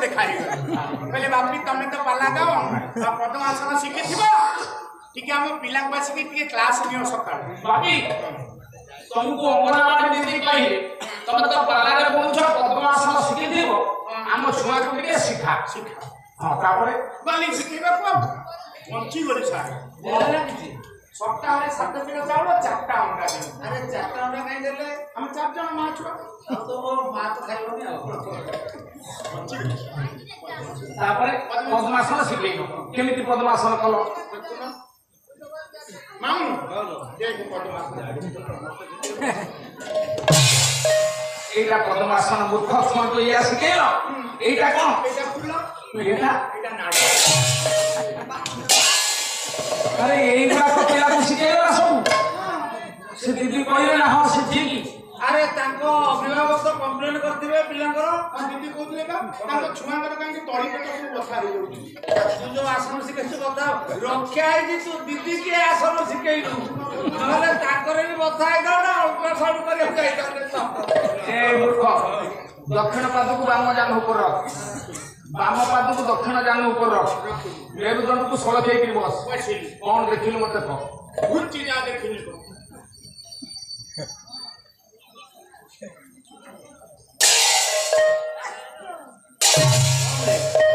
देखा कहले बापी तमें तो पाला गाओ पद्मासन शिखी टी आम पिला बसिक क्लास नियो सका बापी तुमको अंगनवाड़ी दीदी कही तुम तो पाला बोलछ पद्मासन शिखी दिबो आम छुआ को टिके शिखा हां तापरे गली शिखेबा को मंची गली सार सप्ताह 7 किलो चावल 4टा अंडा दे अरे 4टा अंडा काई देले हम 4 जण मां छुआ तो मां तो खाइबनी तापरे पद्मासन शिखेइनो केमिति पद्मासन कलो मामू देख पद्मासन एटा पद्मासन मूर्ख छुआ तो या शिखेलो एटा कोन एटा फुल एटा नाड़ अरे यही गुड़ा तो पिला को शिखेला सब से दीदी कहले ना हां से ठीक अरे तांको अभिभावक तो कंप्लेन करथिबे पिलांकर दीदी कहथिले का तांको छुआंकर कांगे तळी पेट सब बथा रे जोटी तू जो आसन शिखेछ बता रक्षा है जी तू दीदी के आसन शिखेइलु नले तांकर भी बथा है ना अल्ट्रासाउंड करे जाई त ए मूर्ख दक्षिण पाद को बाम जान ऊपर रख बाम पाद को दक्षिण जान ऊपर रख मेरुदंड को सड़क के बस कौन देखिल मत कह भूल चीज आ देखिल को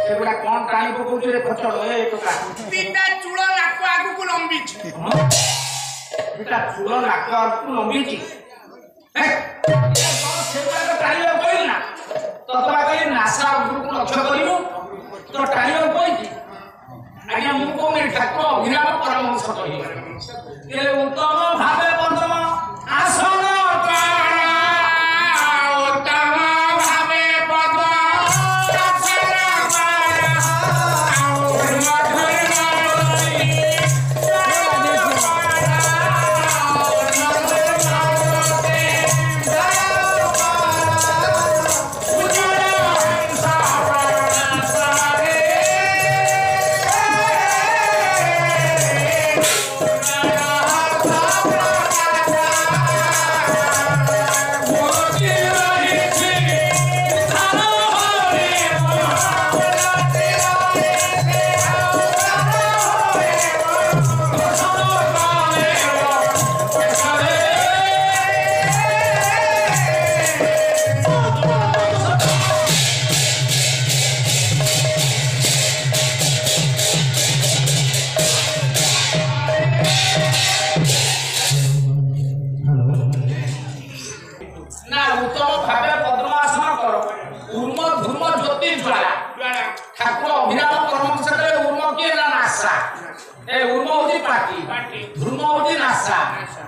सेगुडा कौन टाइम को कुछ रे खचड़ ए टका तीनटा चूड़ा नाक आगु को लंबी छी बेटा चूड़ा नाक आगु को लंबी छी ए सेगुडा तो टाइम कोई ना तो तोरा कहि नासा गुरु को लक्ष्य करियो तो टाइम कोई छी आज्ञा मुको मेरे ठाकुर अभिराम परमहंस कहि ए उत्तम भावे पंचम आसन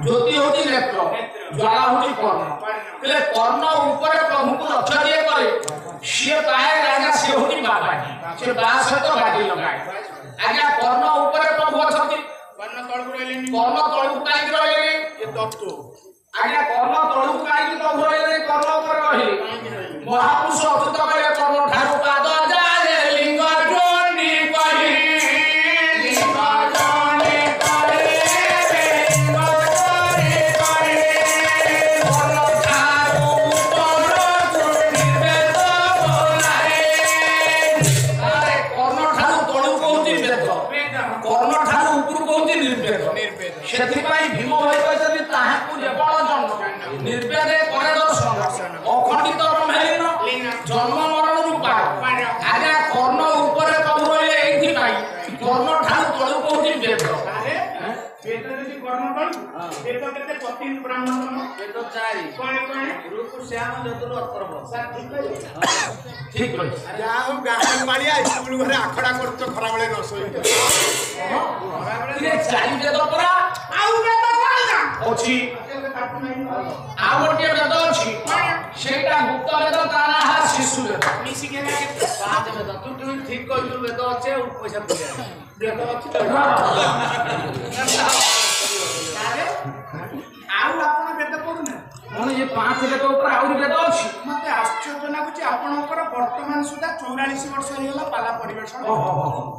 ज्योति होती नेत्र ज्वाला होती कर्ण ले कर्ण ऊपर प्रभु को लक्ष्य दिए करे से पाए राजा से होती बाबा से बास तो गाड़ी लगाए आज्ञा कर्ण ऊपर प्रभु अछती कर्ण तळकु रहलेनी कर्ण तळकु काई रहलेनी ये तत्व आज्ञा कर्ण तळकु काई प्रभु रहलेनी कर्ण ऊपर रही महापुरुष अच्युत करे कर्ण ठाकुर पाद जाले लिंग जोनी कहि ସେଥିପାଇଁ ଭୀମ ଭାଇ କହିଛନ୍ତି ତାହାକୁ ଯେବଳ ଜନ୍ମ ନିର୍ବେଦେ ପରେ ଦର୍ଶନ ଅଖଣ୍ଡିତ ବ୍ରହ୍ମହୀନ ଜନ୍ମ ମରଣ ରୂପା ଆଜ୍ଞା କର୍ଣ୍ଣ ଉପରେ ପ୍ରଭୁ ରହିଲେ ଏଇଥିପାଇଁ କର୍ଣ୍ଣ ଠାରୁ ତଳୁ କହୁଛି ବେଦ ବେଦରେ ଯେ କର୍ଣ୍ଣ ତଳୁ ବେଦ କେତେ ପତି ବ୍ରାହ୍ମଣ ବେଦ 4 କଣ ଋତୁ ଶ୍ୟାମ ଯଦୁର ଅଥର୍ବ ସାର୍ ଠିକ କହିଛି ଯା ହଉ ଗାଁ ମାଳିଆ ସ୍କୁଲ ଘରେ ଆଖଡା କରୁଛ ଖରାବେଳେ ନ ଶୋଇ ଇଏ ଚାରି ବେଦ ପରା ଆଉ ବେଦ କଣ ଅଛି ଆଉ ଗୋଟିଏ ବେଦ ଅଛି ସେଇଟା ଗୁପ୍ତ ବେଦ ତା ନାଁ ଶିଶୁ ବେଦ ମିଶିକି ପାଞ୍ଚ ବେଦ ତୁ ଠିକ କହିଲୁ ବେଦ ଅଛି ଆଉ ପଇସା ପଇସା ବେଦ ଅଛି ଆଉ ଆପଣ ବେଦ ପଢୁନା କଣ ଏ ପାଞ୍ଚ ବେଦ ଉପରେ ଆହୁରି ବେଦ ଅଛି ମତେ ଆଶ୍ଚର୍ଯ୍ୟ ଲାଗୁଛି ଆପଣଙ୍କର ବର୍ତ୍ତମାନ ସୁଦ୍ଧା 44 ବର୍ଷ ହେଇଗଲା ପାଲା ପରିବେଷଣ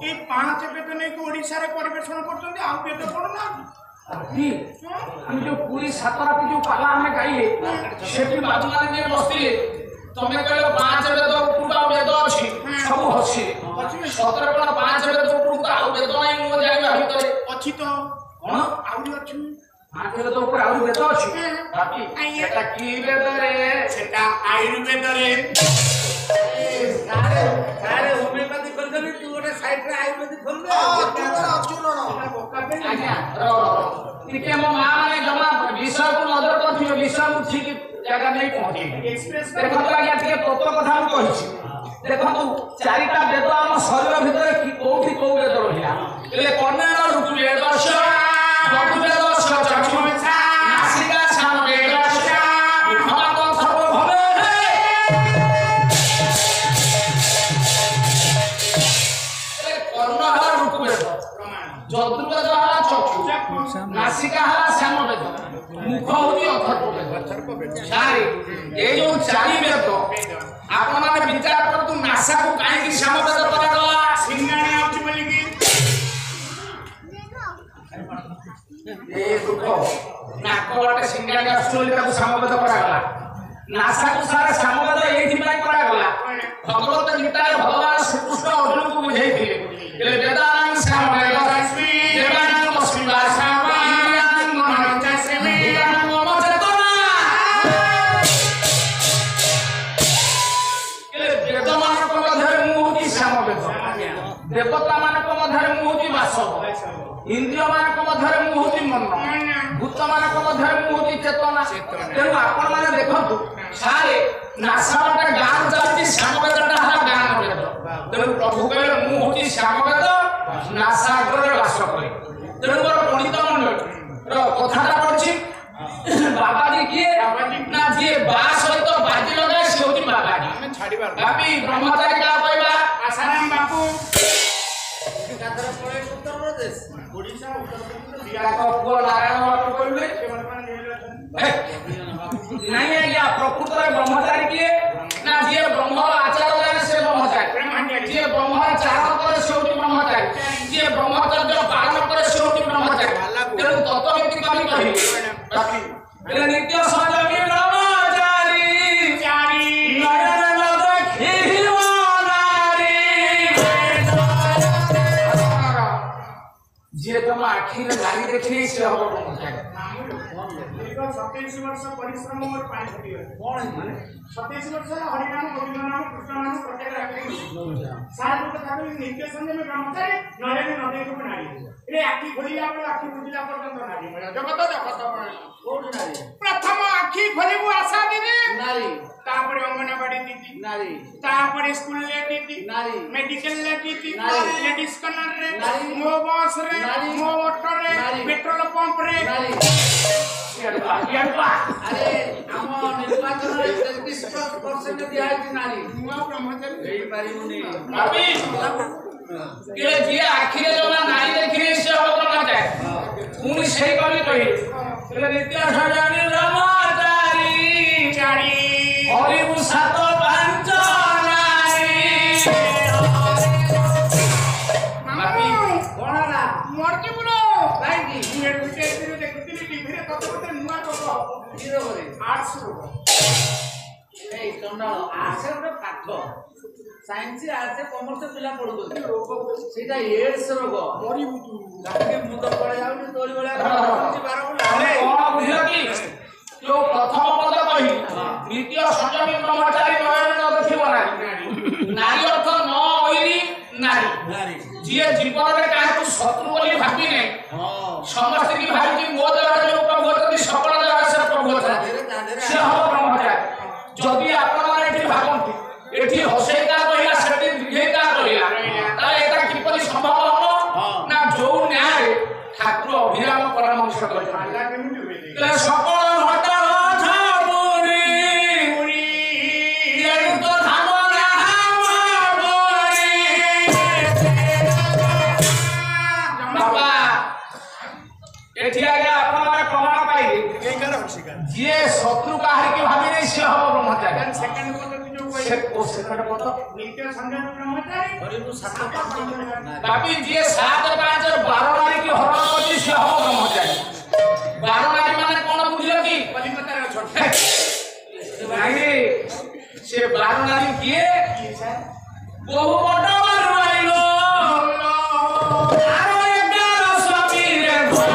এই 5 বেদ নেই ওড়িশারে পরিবেশন করতেন আর বেদ পড়ুনাহান্তি আমি যে পুরী সাতরাতি যে পালা আমি গাইলে সেটি বাবুমানে যে বসিলে তুমি কইলো 5 বেদ পুরা বেদ আছে সব ହସି ସତରେ କଣ 5 ବେଦ ଉପରକୁ ଆଉ ବେଦ ନାହିଁ ମୁଁ ଜାଣିବା ଭିତରେ ଅଛି ତ କଣ ଆହୁରି ଅଛି 5 ବେଦ ଉପରେ ଆଉ ବେଦ ଅଛି ବାକି ସେଟା କି ବେଦ ରେ ସେଟା ଆୟୁର୍ବେଦରେ ସାରେ ହୋମିଓପାଥି କରିଦେବି ତୁ ଗୋଟେ ସାଇଡରେ ଆୟୁର୍ବେଦିକ ଖୋଲିଦେ ଆଜ୍ଞା ଟିକେ ମୋ ମା ମାନେ ଜମା ବିଷୟକୁ ନଜର କରିଥିବେ ବିଷୟକୁ ଠିକ ଜାଗା ନେଇ ପହଞ୍ଚେଇବେ ଦେଖନ୍ତୁ ଆଜ୍ଞା ଟିକେ ତତ୍ତ୍ୱ କଥା ମୁଁ କହିଛି ଦେଖନ୍ତୁ 4ଟା ବେଦ ଆମ ଶରୀର ଭିତରେ କୋଉଠି କୋଉ ବେଦ ରହିଲା ହେଲେ କର୍ଣ୍ଣାଣ ଋତୁ ବେଦ ଚତୁର୍ବେଦ ଚକ୍ଷୁବେଦ ନାସିକା ସାମ ବେଦ ମୁଖପାଦ ସର୍ବ ଭବେ କର୍ଣ୍ଣ ହେଲା ଋତୁ ବେଦ ଚତୁର୍ବେଦ ହେଲା ଚକ୍ଷୁ नासिका है श्याम वेद मुख होती अथर्व वेद सारे ये जो 4 वेद आपण माने विचार करतु नासा को काहे की श्याम वेद करा गला सिंगाणी आउची बोली की ए दुख नाक वाटे सिंगाणी आसुली ताको श्याम वेद करा गला नासा को सारे श्याम वेद एथि पई करा गला भगवत गीता भगवान श्री कृष्ण अर्जुन को बुझाइथिले ए वेदांग श्याम वेद देवानां अस्मिवासा देवता मानक मध्य मुहूर्ति वासव इंद्रिय मानक मध्य मुहूर्ति मन भूत मानक मध्य मुहूर्ति चेतना तेणु आपण माने देखंतु सारे नासावटा गान जाति श्यामवेदटा हा गान वेद तेणु प्रभु कहले मुहूर्ति श्यामवेद नासाग्रे वास करे तेणु पंडित मंडल कथाटा पड़छि बाबाजी किए ना जे बा सहित बाजी लगाए से होती बाबाजी बाबी ब्रह्मचारी का कहबा आसाराम बापू उत्तर प्रदेश ओडिशा उत्तर प्रदेश बिहार को पुआ नारायण बाबू कहले नहीं आज्ञा प्रकृत ब्रह्मचारी किए ना जे ब्रह्म आचार जाने से ब्रह्मचारी जे ब्रह्मचार करे से होती ब्रह्मचारी जे ब्रह्मचर्य पालन करे से होती ब्रह्मचारी तेणु तत्वविधि कमी कहि बाकी नित्य संयमी ब्रह्मचारी चारी नयन नद खिलवानारी जे तुम आखिर नारी देखी से हो ब्रह्मचारी 27 वर्ष परिश्रम और पाई छुटी है कौन है 27 वर्ष हरिनाम गोविंद नाम कृष्ण नाम प्रत्येक रखे सार को कथा को नित्य संयम में ब्रह्मचारी नरे में नदे को नारी रे आखी खोलिया पर आखी बुझिला पर्यंत नारी जगत कोण नारी प्रथम आखी खोलिबु आशा दीदी नारी तापरे अंगनवाड़ी दीदी नारी तापरे स्कूल ले दीदी नारी मेडिकल ले दीदी नारी लेडीज कॉर्नर रे नारी मो बस रे नारी मो ऑटो रे नारी पेट्रोल पंप रे नारी अरे हम निर्वाचन रे 33% दिया है नारी नुआ ब्रह्मचारी एई पारिमुनी बाबी के जे आखिर जमा नारी देखी से हो ब्रह्मचारी पुनी सही कमी कहि नित्य संयमी ब्रह्मचारी चारी हरिबु सात पांच नारी बाबी कोण होला मरती बुलो काईकी ये विकेट देखुतिली टीवी रे कत कत नुआ कत जीरो करे 800 एई तंडाळ आसे ଗୋଟେ ପାଠ ସାଇନ୍ସ ଆର୍ଟ୍ସ କମର୍ସ ପିଲା ପଢୁଛନ୍ତି ସେଇଟା ଏଡ୍ସ ରୋଗ मरिबु तू ରାତିରେ ମୁଣ୍ଡ ପଳେଇ ଯାଉଛି ତୋଳି ଭଳିଆ ହେଉଛି ବାରବୁଲା କଣ ବୁଝିଲ କି जो प्रथम पद कहि द्वितीय संयमी ब्रह्मचारी नयन न देखिब नारी अर्थ न ओइली नारी ନାରୀ जे जीवन में काहे शत्रु बोली भाबी नै ହଁ समस्त की भाई मो देह जो प्रभु अछंती सकल देह से प्रभु अछंती से हो ब्रह्मचारी जदि आपण माने एठी भाबंती एठी हसेका कहिला सेठी दिघेका कहिला ता एटा किपरि संभव हो ना जो न्याय ठाकुर अभिराम परामर्श करछन आला केमिति होबे ते सकल घटा छाबुरी पूरी एउ तो धामना हाबुरी बाबा एठी आगे आपण माने प्रमाण पाइले एकर हसिका जे शत्रु काहे के भाबी नै से हो ब्रह्मचारी सेकंड पद जो कोई से ओ सेकंड पद नित्य संयम ब्रह्मचारी हरिबु सात बाबी जे 7 5 12 नारी की हरण करती से हो ब्रह्मचारी 12 नारी माने कोन बुझियो की कलिकता रे छोट नहीं से 12 नारी किए বহু বড় মারুয়াইলো আর এগার স্বামীরে ঘর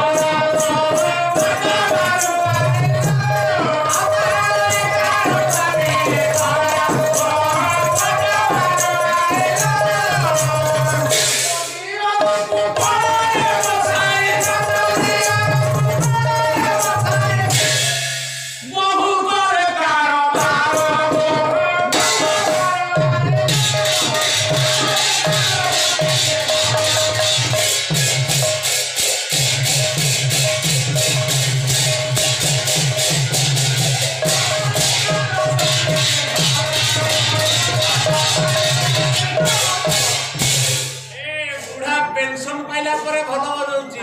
पेंशन पाइला परे भलो बजौची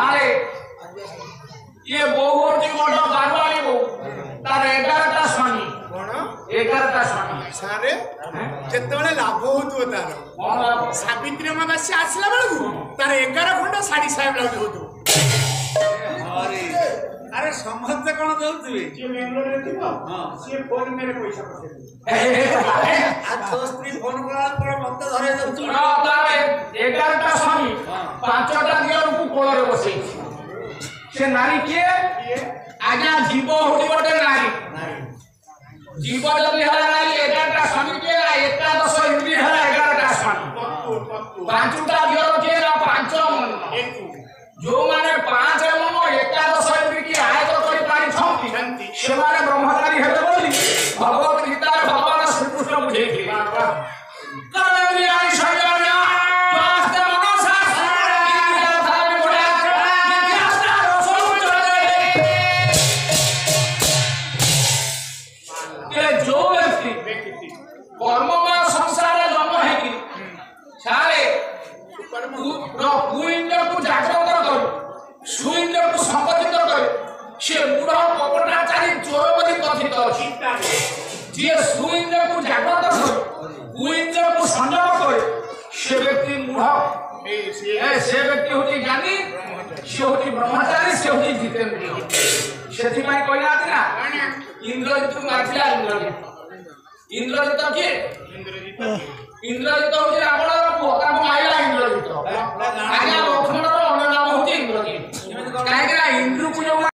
আরে ये बहु होती बड़ बारवाड़ी बहु तार 11टा स्वामी कौन 11टा स्वामी सारे जेतेबेले लाभ होतु तार कौन लाभ सावित्री अमावास्या आसला बेलू तार 11 खंड साड़ी साहेब लाभ होतु अरे अरे समझते कोन दउतबे जे बेंगलोर रे थिबो से फोन मेरे पैसा पठे आ तो स्त्री फोन करा पर मत धरे दउतु तार 11टा स्वामी 5टा दियरକୁ କୋଳରେ ବସେଇ ସେ ନାରୀ କିଏ ଆଜ୍ଞା ଜୀବ ହୋଇ ଗୋଟେ ନାରୀ ଜୀବ ଯଦି ହେଲା ନାରୀ 11ଟା ସ୍ୱାମୀ କିଏ ନା ଏକାଦଶ ଇନ୍ଦ୍ରିୟ ହେଲା 11ଟା ସ୍ୱାମୀ 5ଟା ଦିୟର କିଏ ନା 5 ମନ ଯୋଉମାନେ 5 ମନ ଏକାଦଶ ଇନ୍ଦ୍ରିୟ କି ଆୟତ କରି ପାରିଛନ୍ତି ସେମାନେ ବ୍ରହ୍ମଚାରୀ ହେବେ ବୋଲି ଭଗବତ ଗୀତାରେ ଭଗବାନ ଶ୍ରୀକୃଷ୍ଣ ବୁଝେଇଥିଲେ कर्ममय संसार जन्म है कि सारे कुइंद्र को जागृत कर सुइंद्र को संपत्ति कर से मूढ़ कपटाचारी चोर बोली कथित अछि जे सुइंद्र को जागृत कर कुइंद्र को संयम कर से व्यक्ति मूढ़ से व्यक्ति होती ज्ञानी से होती ब्रह्मचारी से होती जितेंद्रिय सेथि पई कहला ना इंद्रजित मारथिला इंद्रजित किए इंद्रजित होची रावणर पुଅ ତାକୁ ମାଇଲା इंद्रजित ଆଜ୍ଞା ଲକ୍ଷ୍ମଣର ଅନ୍ୟ ନାମ होची इंद्रजित କାହିଁକି ନା ଇନ୍ଦ୍ରକୁ ଯୋଉ